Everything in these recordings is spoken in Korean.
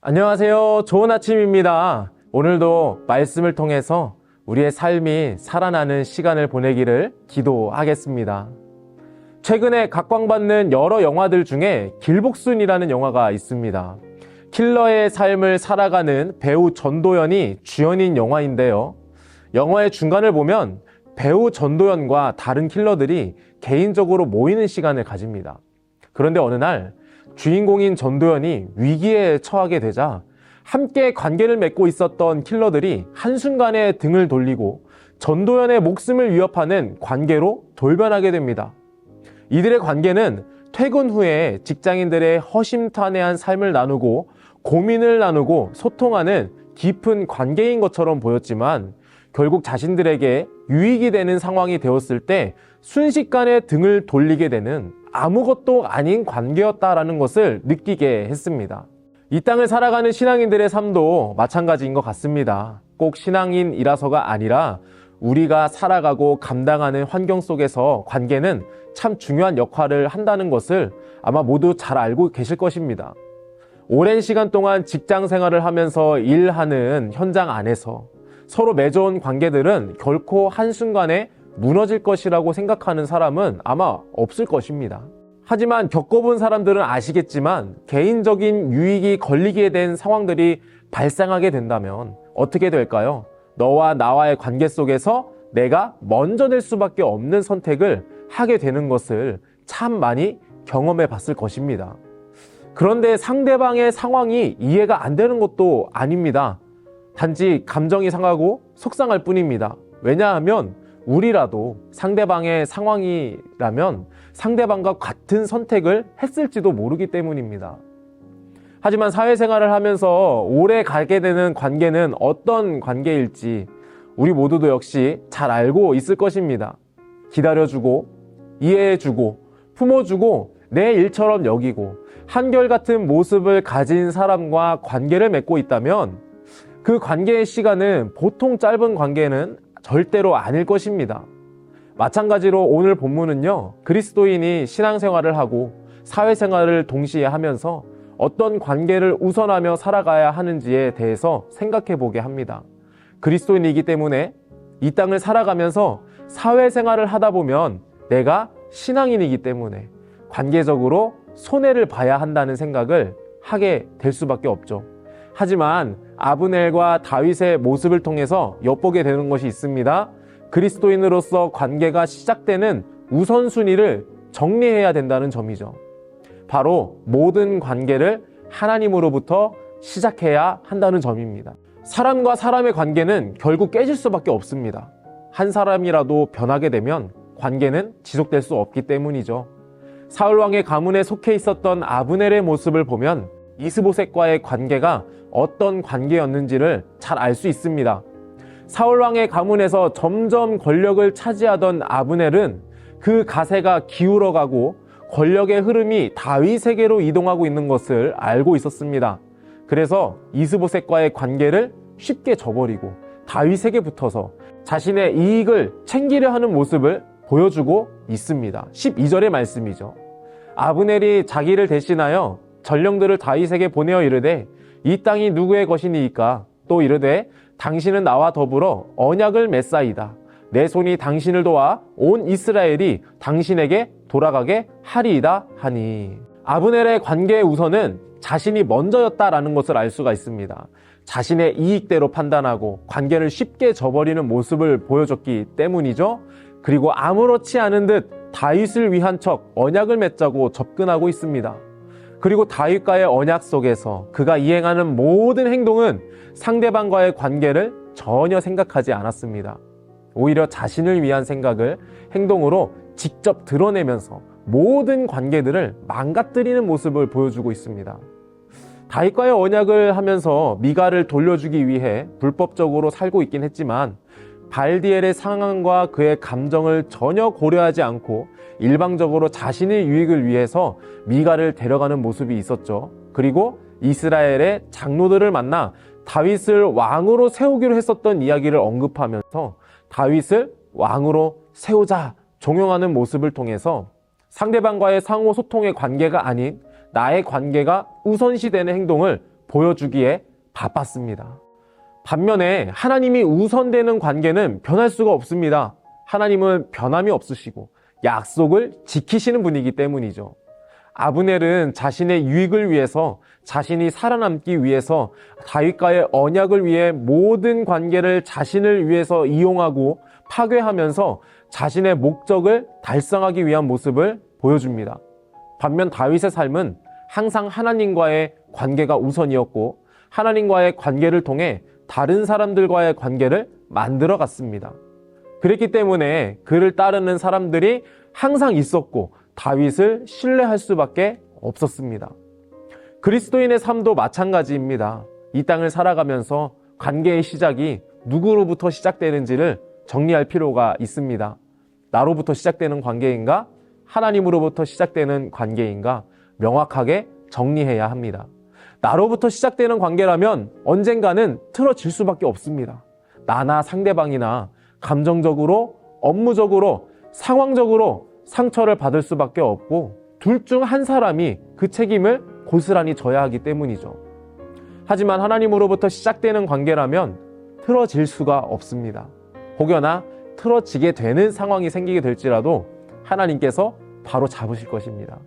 안녕하세요. 좋은 아침입니다. 오늘도 말씀을 통해서 우리의 삶이 살아나는 시간을 보내기를 기도하겠습니다. 최근에 각광받는 여러 영화들 중에 길복순이라는 영화가 있습니다. 킬러의 삶을 살아가는 배우 전도연이 주연인 영화인데요. 영화의 중간을 보면 배우 전도연과 다른 킬러들이 개인적으로 모이는 시간을 가집니다. 그런데 어느 날 주인공인 전도연이 위기에 처하게 되자 함께 관계를 맺고 있었던 킬러들이 한순간에 등을 돌리고 전도연의 목숨을 위협하는 관계로 돌변하게 됩니다. 이들의 관계는 퇴근 후에 직장인들의 허심탄회한 삶을 나누고 고민을 나누고 소통하는 깊은 관계인 것처럼 보였지만 결국 자신들에게 유익이 되는 상황이 되었을 때 순식간에 등을 돌리게 되는 아무것도 아닌 관계였다라는 것을 느끼게 했습니다. 이 땅을 살아가는 신앙인들의 삶도 마찬가지인 것 같습니다. 꼭 신앙인이라서가 아니라 우리가 살아가고 감당하는 환경 속에서 관계는 참 중요한 역할을 한다는 것을 아마 모두 잘 알고 계실 것입니다. 오랜 시간 동안 직장 생활을 하면서 일하는 현장 안에서 서로 맺어온 관계들은 결코 한순간에 무너질 것이라고 생각하는 사람은 아마 없을 것입니다. 하지만 겪어본 사람들은 아시겠지만 개인적인 유익이 걸리게 된 상황들이 발생하게 된다면 어떻게 될까요? 너와 나와의 관계 속에서 내가 먼저 낼 수밖에 없는 선택을 하게 되는 것을 참 많이 경험해 봤을 것입니다. 그런데 상대방의 상황이 이해가 안 되는 것도 아닙니다. 단지 감정이 상하고 속상할 뿐입니다. 왜냐하면 우리라도 상대방의 상황이라면 상대방과 같은 선택을 했을지도 모르기 때문입니다. 하지만 사회생활을 하면서 오래 가게 되는 관계는 어떤 관계일지 우리 모두도 역시 잘 알고 있을 것입니다. 기다려주고 이해해주고 품어주고 내 일처럼 여기고 한결같은 모습을 가진 사람과 관계를 맺고 있다면 그 관계의 시간은 보통 짧은 관계는 절대로 아닐 것입니다. 마찬가지로 오늘 본문은요, 그리스도인이 신앙생활을 하고 사회생활을 동시에 하면서 어떤 관계를 우선하며 살아가야 하는지에 대해서 생각해 보게 합니다. 그리스도인이기 때문에 이 땅을 살아가면서 사회생활을 하다 보면 내가 신앙인이기 때문에 관계적으로 손해를 봐야 한다는 생각을 하게 될 수밖에 없죠. 하지만 아브넬과 다윗의 모습을 통해서 엿보게 되는 것이 있습니다. 그리스도인으로서 관계가 시작되는 우선순위를 정리해야 된다는 점이죠. 바로 모든 관계를 하나님으로부터 시작해야 한다는 점입니다. 사람과 사람의 관계는 결국 깨질 수밖에 없습니다. 한 사람이라도 변하게 되면 관계는 지속될 수 없기 때문이죠. 사울왕의 가문에 속해 있었던 아브넬의 모습을 보면 이스보셋과의 관계가 어떤 관계였는지를 잘 알 수 있습니다. 사울왕의 가문에서 점점 권력을 차지하던 아브넬은 그 가세가 기울어가고 권력의 흐름이 다윗에게로 이동하고 있는 것을 알고 있었습니다. 그래서 이스보셋과의 관계를 쉽게 저버리고 다윗에게 붙어서 자신의 이익을 챙기려 하는 모습을 보여주고 있습니다. 12절의 말씀이죠. 아브넬이 자기를 대신하여 전령들을 다윗에게 보내어 이르되 이 땅이 누구의 것이니이까? 또 이르되 당신은 나와 더불어 언약을 맺사이다. 내 손이 당신을 도와 온 이스라엘이 당신에게 돌아가게 하리이다 하니. 아브넬의 관계의 우선은 자신이 먼저였다라는 것을 알 수가 있습니다. 자신의 이익대로 판단하고 관계를 쉽게 저버리는 모습을 보여줬기 때문이죠. 그리고 아무렇지 않은 듯 다윗을 위한 척 언약을 맺자고 접근하고 있습니다. 그리고 다윗과의 언약 속에서 그가 이행하는 모든 행동은 상대방과의 관계를 전혀 생각하지 않았습니다. 오히려 자신을 위한 생각을 행동으로 직접 드러내면서 모든 관계들을 망가뜨리는 모습을 보여주고 있습니다. 다윗과의 언약을 하면서 미갈을 돌려주기 위해 불법적으로 살고 있긴 했지만 발디엘의 상황과 그의 감정을 전혀 고려하지 않고 일방적으로 자신의 유익을 위해서 미갈을 데려가는 모습이 있었죠. 그리고 이스라엘의 장로들을 만나 다윗을 왕으로 세우기로 했었던 이야기를 언급하면서 다윗을 왕으로 세우자 종용하는 모습을 통해서 상대방과의 상호 소통의 관계가 아닌 나의 관계가 우선시되는 행동을 보여주기에 바빴습니다. 반면에 하나님이 우선되는 관계는 변할 수가 없습니다. 하나님은 변함이 없으시고 약속을 지키시는 분이기 때문이죠. 아브넬은 자신의 유익을 위해서, 자신이 살아남기 위해서, 다윗과의 언약을 위해 모든 관계를 자신을 위해서 이용하고 파괴하면서 자신의 목적을 달성하기 위한 모습을 보여줍니다. 반면 다윗의 삶은 항상 하나님과의 관계가 우선이었고 하나님과의 관계를 통해 다른 사람들과의 관계를 만들어 갔습니다. 그랬기 때문에 그를 따르는 사람들이 항상 있었고 다윗을 신뢰할 수밖에 없었습니다. 그리스도인의 삶도 마찬가지입니다. 이 땅을 살아가면서 관계의 시작이 누구로부터 시작되는지를 정리할 필요가 있습니다. 나로부터 시작되는 관계인가? 하나님으로부터 시작되는 관계인가? 명확하게 정리해야 합니다. 나로부터 시작되는 관계라면 언젠가는 틀어질 수밖에 없습니다. 나나 상대방이나 감정적으로, 업무적으로, 상황적으로 상처를 받을 수밖에 없고 둘 중 한 사람이 그 책임을 고스란히 져야 하기 때문이죠. 하지만 하나님으로부터 시작되는 관계라면 틀어질 수가 없습니다. 혹여나 틀어지게 되는 상황이 생기게 될지라도 하나님께서 바로 잡으실 것입니다.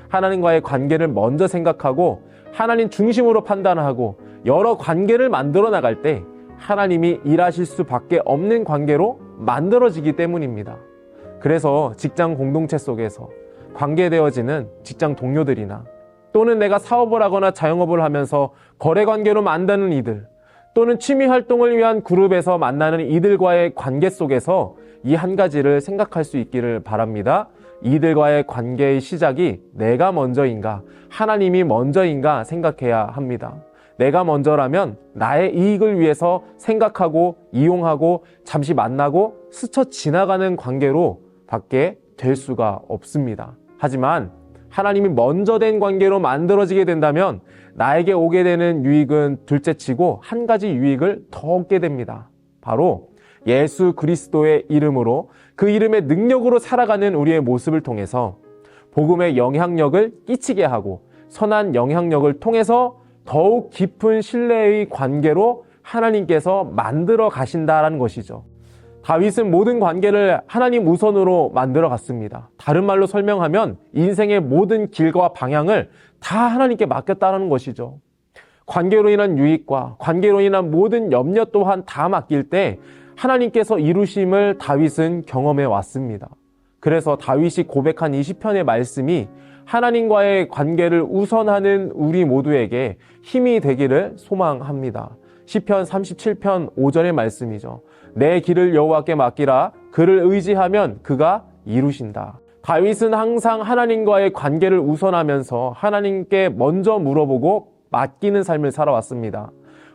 하나님과의 관계를 먼저 생각하고 하나님 중심으로 판단하고 여러 관계를 만들어 나갈 때 하나님이 일하실 수밖에 없는 관계로 만들어지기 때문입니다. 그래서 직장 공동체 속에서 관계되어지는 직장 동료들이나 또는 내가 사업을 하거나 자영업을 하면서 거래관계로 만드는 이들, 또는 취미활동을 위한 그룹에서 만나는 이들과의 관계 속에서 이 한 가지를 생각할 수 있기를 바랍니다. 이들과의 관계의 시작이 내가 먼저인가, 하나님이 먼저인가 생각해야 합니다. 내가 먼저라면 나의 이익을 위해서 생각하고 이용하고 잠시 만나고 스쳐 지나가는 관계로 밖에 될 수가 없습니다. 하지만 하나님이 먼저 된 관계로 만들어지게 된다면 나에게 오게 되는 유익은 둘째치고 한 가지 유익을 더 얻게 됩니다. 바로 예수 그리스도의 이름으로, 그 이름의 능력으로 살아가는 우리의 모습을 통해서 복음의 영향력을 끼치게 하고 선한 영향력을 통해서 더욱 깊은 신뢰의 관계로 하나님께서 만들어 가신다라는 것이죠. 다윗은 모든 관계를 하나님 우선으로 만들어 갔습니다. 다른 말로 설명하면 인생의 모든 길과 방향을 다 하나님께 맡겼다는 것이죠. 관계로 인한 유익과 관계로 인한 모든 염려 또한 다 맡길 때 하나님께서 이루심을 다윗은 경험해 왔습니다. 그래서 다윗이 고백한 이 시편의 말씀이 하나님과의 관계를 우선하는 우리 모두에게 힘이 되기를 소망합니다. 시편 37편 5절의 말씀이죠. 내 길을 여호와께 맡기라. 그를 의지하면 그가 이루신다. 다윗은 항상 하나님과의 관계를 우선하면서 하나님께 먼저 물어보고 맡기는 삶을 살아왔습니다.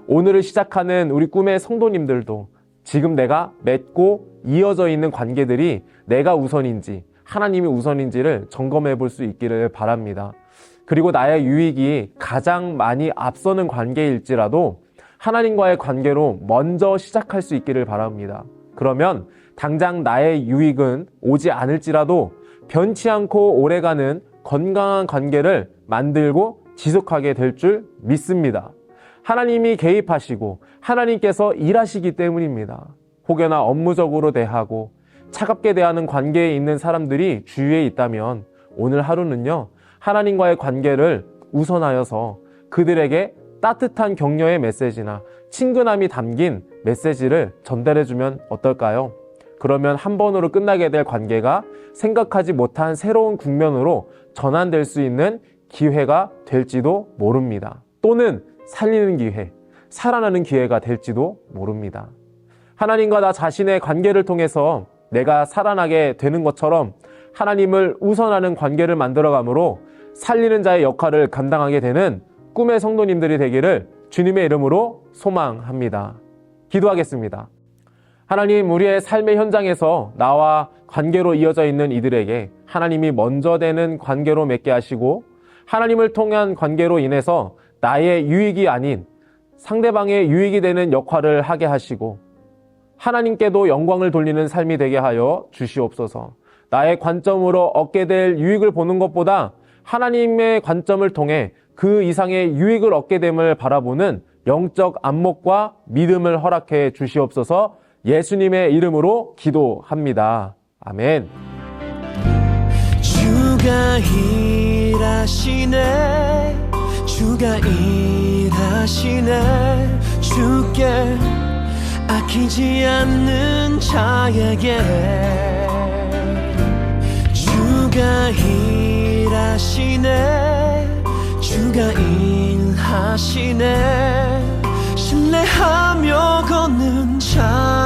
오늘을 시작하는 우리 꿈의 성도님들도 지금 내가 맺고 이어져 있는 관계들이 내가 우선인지 하나님이 우선인지를 점검해 볼 수 있기를 바랍니다. 그리고 나의 유익이 가장 많이 앞서는 관계일지라도 하나님과의 관계로 먼저 시작할 수 있기를 바랍니다. 그러면 당장 나의 유익은 오지 않을지라도 변치 않고 오래가는 건강한 관계를 만들고 지속하게 될 줄 믿습니다. 하나님이 개입하시고 하나님께서 일하시기 때문입니다. 혹여나 업무적으로 대하고 차갑게 대하는 관계에 있는 사람들이 주위에 있다면 오늘 하루는요, 하나님과의 관계를 우선하여서 그들에게 따뜻한 격려의 메시지나 친근함이 담긴 메시지를 전달해주면 어떨까요? 그러면 한 번으로 끝나게 될 관계가 생각하지 못한 새로운 국면으로 전환될 수 있는 기회가 될지도 모릅니다. 또는 살리는 기회, 살아나는 기회가 될지도 모릅니다. 하나님과 나 자신의 관계를 통해서 내가 살아나게 되는 것처럼 하나님을 우선하는 관계를 만들어가므로 살리는 자의 역할을 감당하게 되는 꿈의 성도님들이 되기를 주님의 이름으로 소망합니다. 기도하겠습니다. 하나님, 우리의 삶의 현장에서 나와 관계로 이어져 있는 이들에게 하나님이 먼저 되는 관계로 맺게 하시고 하나님을 통한 관계로 인해서 나의 유익이 아닌 상대방의 유익이 되는 역할을 하게 하시고 하나님께도 영광을 돌리는 삶이 되게 하여 주시옵소서. 나의 관점으로 얻게 될 유익을 보는 것보다 하나님의 관점을 통해 그 이상의 유익을 얻게 됨을 바라보는 영적 안목과 믿음을 허락해 주시옵소서. 예수님의 이름으로 기도합니다. 아멘. 주가 일하시네, 주가 일하시네. 주께 아끼지 않는 자에게 주가 일하시네, 주가 일하시네. 신뢰하며 걷는 자